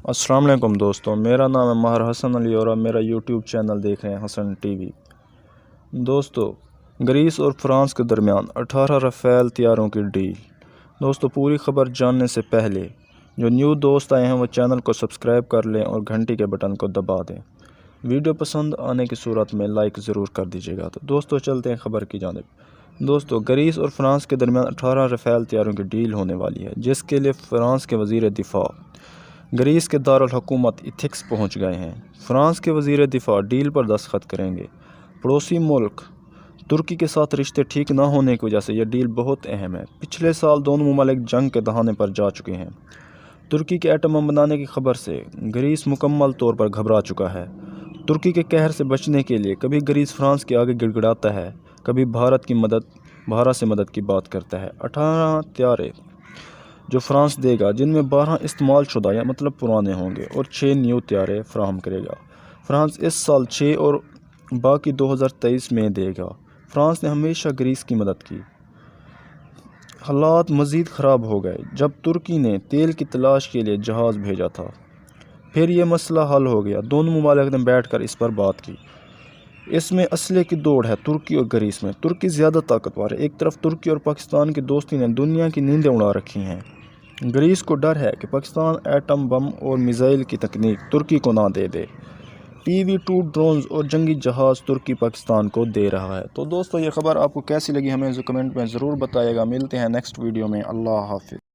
السلام علیکم دوستوں، میرا نام ہے ماہر حسن علی اور آپ میرا یوٹیوب چینل دیکھ رہے ہیں حسن ٹی وی۔ دوستو، گریس اور فرانس کے درمیان 18 رافیل طیاروں کی ڈیل۔ دوستو، پوری خبر جاننے سے پہلے جو نیو دوست آئے ہیں وہ چینل کو سبسکرائب کر لیں اور گھنٹی کے بٹن کو دبا دیں۔ ویڈیو پسند آنے کی صورت میں لائک ضرور کر دیجیے گا۔ تو دوستو چلتے ہیں خبر کی جانب۔ دوستو، گریس اور فرانس کے درمیان 18 رافیل طیاروں کی ڈیل ہونے والی ہے، جس کے لیے فرانس کے وزیر دفاع گریس کے دارالحکومت ایتھنز پہنچ گئے ہیں۔ فرانس کے وزیر دفاع ڈیل پر دستخط کریں گے۔ پڑوسی ملک ترکی کے ساتھ رشتے ٹھیک نہ ہونے کی وجہ سے یہ ڈیل بہت اہم ہے۔ پچھلے سال دونوں ممالک جنگ کے دہانے پر جا چکے ہیں۔ ترکی کے ایٹم بم بنانے کی خبر سے گریس مکمل طور پر گھبرا چکا ہے۔ ترکی کے قہر سے بچنے کے لیے کبھی گریس فرانس کے آگے گڑ گڑاتا ہے، کبھی بھارت سے مدد کی بات کرتا ہے۔ 18 طیارے جو فرانس دے گا، جن میں 12 استعمال شدہ یا مطلب پرانے ہوں گے اور 6 نیو طیارے فراہم کرے گا۔ فرانس اس سال 6 اور باقی 2023 میں دے گا۔ فرانس نے ہمیشہ گریس کی مدد کی۔ حالات مزید خراب ہو گئے جب ترکی نے تیل کی تلاش کے لیے جہاز بھیجا تھا۔ پھر یہ مسئلہ حل ہو گیا۔ دونوں ممالک نے بیٹھ کر اس پر بات کی۔ اس میں اسلحے کی دوڑ ہے ترکی اور گریس میں۔ ترکی زیادہ طاقتور ہے۔ ایک طرف ترکی اور پاکستان کی دوستی نے دنیا کی نیندیں اڑا رکھی ہیں۔ گریس کو ڈر ہے کہ پاکستان ایٹم بم اور میزائل کی تکنیک ترکی کو نہ دے دے۔ PV-2 ڈرونز اور جنگی جہاز ترکی پاکستان کو دے رہا ہے۔ تو دوستو، یہ خبر آپ کو کیسی لگی ہمیں کمنٹ میں ضرور بتائیے گا۔ ملتے ہیں نیکسٹ ویڈیو میں۔ اللہ حافظ۔